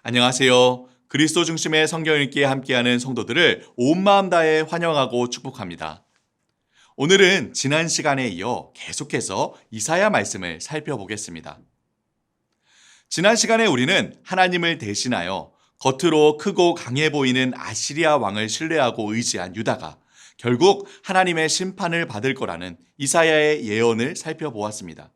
안녕하세요. 그리스도 중심의 성경 읽기에 함께하는 성도들을 온 마음 다해 환영하고 축복합니다. 오늘은 지난 시간에 이어 계속해서 이사야 말씀을 살펴보겠습니다. 지난 시간에 우리는 하나님을 대신하여 겉으로 크고 강해 보이는 아시리아 왕을 신뢰하고 의지한 유다가 결국 하나님의 심판을 받을 거라는 이사야의 예언을 살펴보았습니다.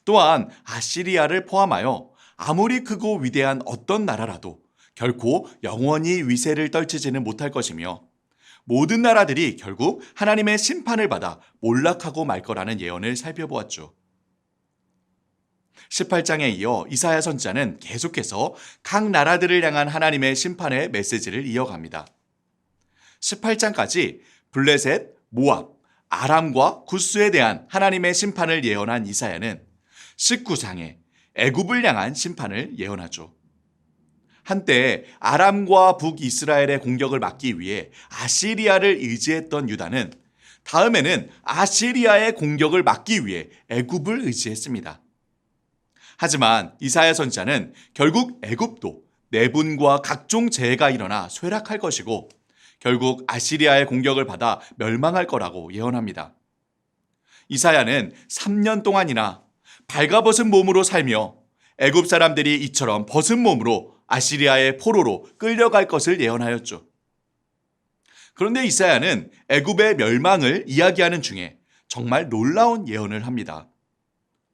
또한 아시리아를 포함하여 아무리 크고 위대한 어떤 나라라도 결코 영원히 위세를 떨치지는 못할 것이며 모든 나라들이 결국 하나님의 심판을 받아 몰락하고 말 거라는 예언을 살펴보았죠. 18장에 이어 이사야 선지자는 계속해서 각 나라들을 향한 하나님의 심판의 메시지를 이어갑니다. 18장까지 블레셋, 모압, 아람과 구스에 대한 하나님의 심판을 예언한 이사야는 19장에 애굽을 향한 심판을 예언하죠. 한때 아람과 북이스라엘의 공격을 막기 위해 아시리아를 의지했던 유다는 다음에는 아시리아의 공격을 막기 위해 애굽을 의지했습니다. 하지만 이사야 선지자는 결국 애굽도 내분과 각종 재해가 일어나 쇠락할 것이고 결국 아시리아의 공격을 받아 멸망할 거라고 예언합니다. 이사야는 3년 동안이나 발가벗은 몸으로 살며 애굽 사람들이 이처럼 벗은 몸으로 아시리아의 포로로 끌려갈 것을 예언하였죠. 그런데 이사야는 애굽의 멸망을 이야기하는 중에 정말 놀라운 예언을 합니다.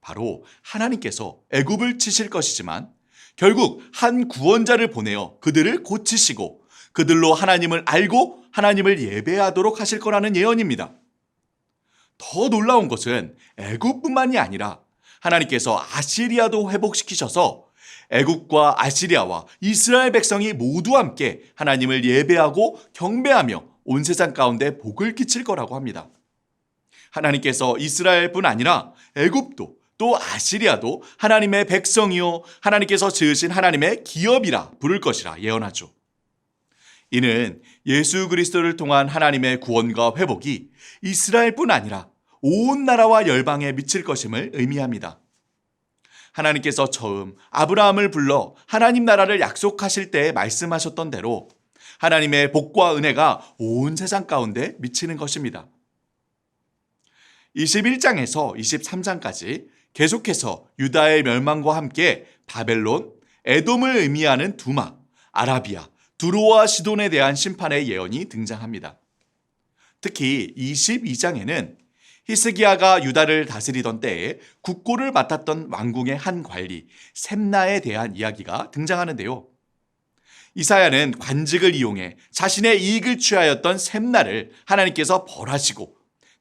바로 하나님께서 애굽을 치실 것이지만 결국 한 구원자를 보내어 그들을 고치시고 그들로 하나님을 알고 하나님을 예배하도록 하실 거라는 예언입니다. 더 놀라운 것은 애굽뿐만이 아니라 하나님께서 아시리아도 회복시키셔서 애굽과 아시리아와 이스라엘 백성이 모두 함께 하나님을 예배하고 경배하며 온 세상 가운데 복을 끼칠 거라고 합니다. 하나님께서 이스라엘뿐 아니라 애굽도 또 아시리아도 하나님의 백성이요 하나님께서 지으신 하나님의 기업이라 부를 것이라 예언하죠. 이는 예수 그리스도를 통한 하나님의 구원과 회복이 이스라엘뿐 아니라 온 나라와 열방에 미칠 것임을 의미합니다. 하나님께서 처음 아브라함을 불러 하나님 나라를 약속하실 때 말씀하셨던 대로 하나님의 복과 은혜가 온 세상 가운데 미치는 것입니다. 21장에서 23장까지 계속해서 유다의 멸망과 함께 바벨론, 에돔을 의미하는 두마, 아라비아, 두로와 시돈에 대한 심판의 예언이 등장합니다. 특히 22장에는 히스기야가 유다를 다스리던 때에 국고를 맡았던 왕궁의 한 관리 셈나에 대한 이야기가 등장하는데요. 이사야는 관직을 이용해 자신의 이익을 취하였던 셈나를 하나님께서 벌하시고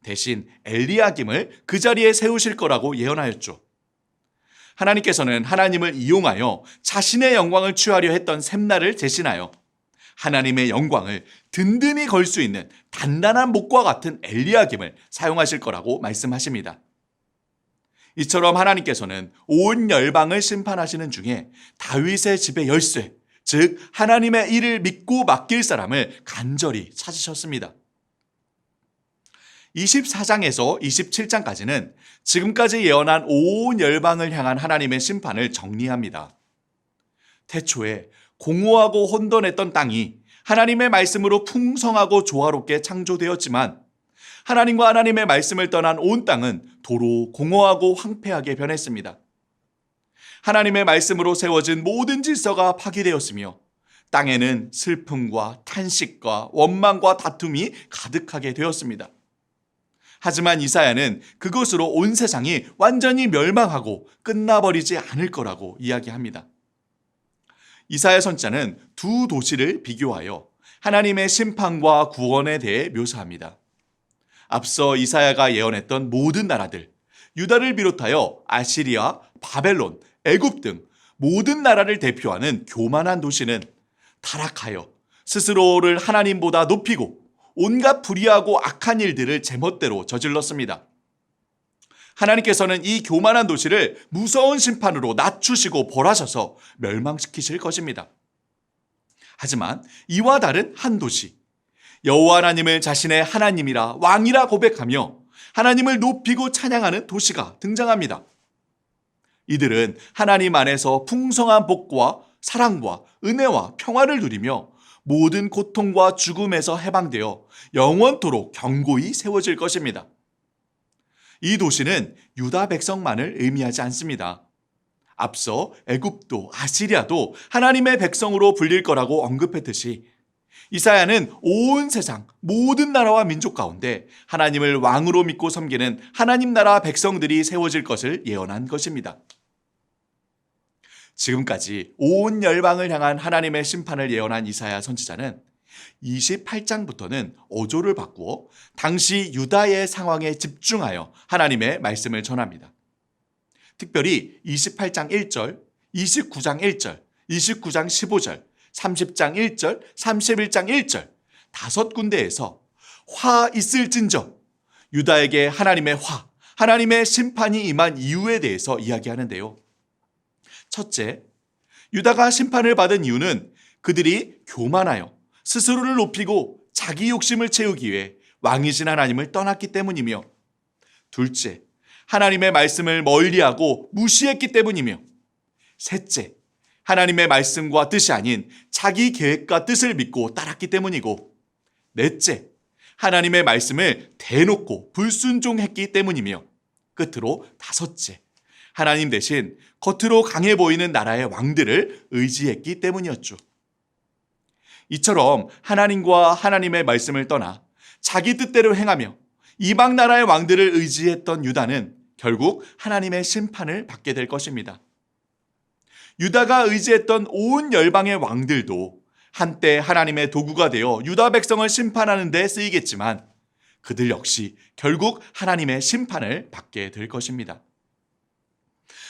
대신 엘리야김을 그 자리에 세우실 거라고 예언하였죠. 하나님께서는 하나님을 이용하여 자신의 영광을 취하려 했던 셈나를 대신하여 하나님의 영광을 든든히 걸 수 있는 단단한 목과 같은 엘리야김을 사용하실 거라고 말씀하십니다. 이처럼 하나님께서는 온 열방을 심판하시는 중에 다윗의 집의 열쇠, 즉 하나님의 일을 믿고 맡길 사람을 간절히 찾으셨습니다. 24장에서 27장까지는 지금까지 예언한 온 열방을 향한 하나님의 심판을 정리합니다. 태초에 공허하고 혼돈했던 땅이 하나님의 말씀으로 풍성하고 조화롭게 창조되었지만 하나님과 하나님의 말씀을 떠난 온 땅은 도로 공허하고 황폐하게 변했습니다. 하나님의 말씀으로 세워진 모든 질서가 파괴되었으며 땅에는 슬픔과 탄식과 원망과 다툼이 가득하게 되었습니다. 하지만 이사야는 그것으로 온 세상이 완전히 멸망하고 끝나버리지 않을 거라고 이야기합니다. 이사야 선지자는 두 도시를 비교하여 하나님의 심판과 구원에 대해 묘사합니다. 앞서 이사야가 예언했던 모든 나라들, 유다를 비롯하여 아시리아, 바벨론, 애굽 등 모든 나라를 대표하는 교만한 도시는 타락하여 스스로를 하나님보다 높이고 온갖 불의하고 악한 일들을 제멋대로 저질렀습니다. 하나님께서는 이 교만한 도시를 무서운 심판으로 낮추시고 벌하셔서 멸망시키실 것입니다. 하지만 이와 다른 한 도시, 여호와 하나님을 자신의 하나님이라 왕이라 고백하며 하나님을 높이고 찬양하는 도시가 등장합니다. 이들은 하나님 안에서 풍성한 복과 사랑과 은혜와 평화를 누리며 모든 고통과 죽음에서 해방되어 영원토록 견고히 세워질 것입니다. 이 도시는 유다 백성만을 의미하지 않습니다. 앞서 애굽도 아시리아도 하나님의 백성으로 불릴 거라고 언급했듯이 이사야는 온 세상 모든 나라와 민족 가운데 하나님을 왕으로 믿고 섬기는 하나님 나라 백성들이 세워질 것을 예언한 것입니다. 지금까지 온 열방을 향한 하나님의 심판을 예언한 이사야 선지자는 28장부터는 어조를 바꾸어 당시 유다의 상황에 집중하여 하나님의 말씀을 전합니다. 특별히 28장 1절, 29장 1절, 29장 15절, 30장 1절, 31장 1절 5군데에서 화 있을진저 유다에게 하나님의 화, 하나님의 심판이 임한 이유에 대해서 이야기하는데요. 첫째, 유다가 심판을 받은 이유는 그들이 교만하여 스스로를 높이고 자기 욕심을 채우기 위해 왕이신 하나님을 떠났기 때문이며, 둘째, 하나님의 말씀을 멀리하고 무시했기 때문이며, 셋째, 하나님의 말씀과 뜻이 아닌 자기 계획과 뜻을 믿고 따랐기 때문이고, 넷째, 하나님의 말씀을 대놓고 불순종했기 때문이며, 끝으로 다섯째, 하나님 대신 겉으로 강해 보이는 나라의 왕들을 의지했기 때문이었죠. 이처럼 하나님과 하나님의 말씀을 떠나 자기 뜻대로 행하며 이방 나라의 왕들을 의지했던 유다는 결국 하나님의 심판을 받게 될 것입니다. 유다가 의지했던 온 열방의 왕들도 한때 하나님의 도구가 되어 유다 백성을 심판하는 데 쓰이겠지만 그들 역시 결국 하나님의 심판을 받게 될 것입니다.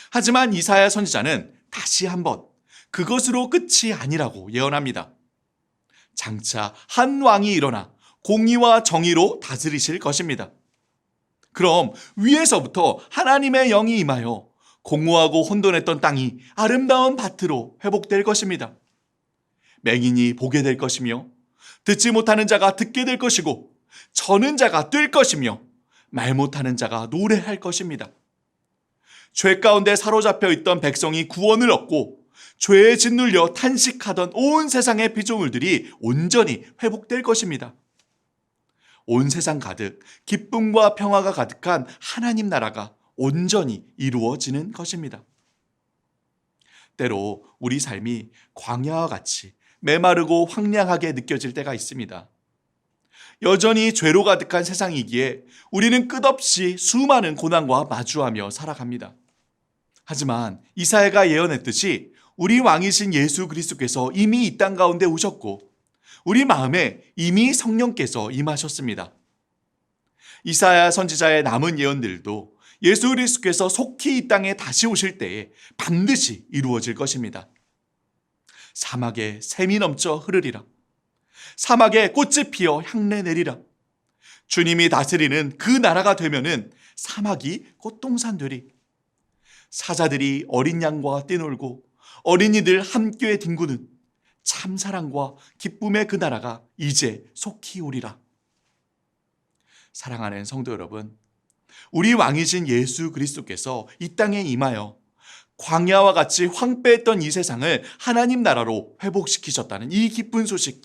하지만 이사야 선지자는 다시 한번 그것으로 끝이 아니라고 예언합니다. 장차 한 왕이 일어나 공의와 정의로 다스리실 것입니다. 그럼 위에서부터 하나님의 영이 임하여 공허하고 혼돈했던 땅이 아름다운 밭으로 회복될 것입니다. 맹인이 보게 될 것이며, 듣지 못하는 자가 듣게 될 것이고, 저는 자가 뛸 것이며, 말 못하는 자가 노래할 것입니다. 죄 가운데 사로잡혀 있던 백성이 구원을 얻고 죄에 짓눌려 탄식하던 온 세상의 피조물들이 온전히 회복될 것입니다. 온 세상 가득 기쁨과 평화가 가득한 하나님 나라가 온전히 이루어지는 것입니다. 때로 우리 삶이 광야와 같이 메마르고 황량하게 느껴질 때가 있습니다. 여전히 죄로 가득한 세상이기에 우리는 끝없이 수많은 고난과 마주하며 살아갑니다. 하지만 이사야가 예언했듯이 우리 왕이신 예수 그리스도께서 이미 이 땅 가운데 오셨고 우리 마음에 이미 성령께서 임하셨습니다. 이사야 선지자의 남은 예언들도 예수 그리스도께서 속히 이 땅에 다시 오실 때에 반드시 이루어질 것입니다. 사막에 샘이 넘쳐 흐르리라. 사막에 꽃이 피어 향내 내리라. 주님이 다스리는 그 나라가 되면은 사막이 꽃동산 되리. 사자들이 어린 양과 뛰놀고 어린이들 함께 뒹구는 참 사랑과 기쁨의 그 나라가 이제 속히 오리라. 사랑하는 성도 여러분, 우리 왕이신 예수 그리스도께서 이 땅에 임하여 광야와 같이 황폐했던 이 세상을 하나님 나라로 회복시키셨다는 이 기쁜 소식,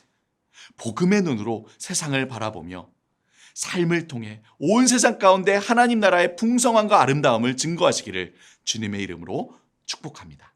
복음의 눈으로 세상을 바라보며 삶을 통해 온 세상 가운데 하나님 나라의 풍성함과 아름다움을 증거하시기를 주님의 이름으로 축복합니다.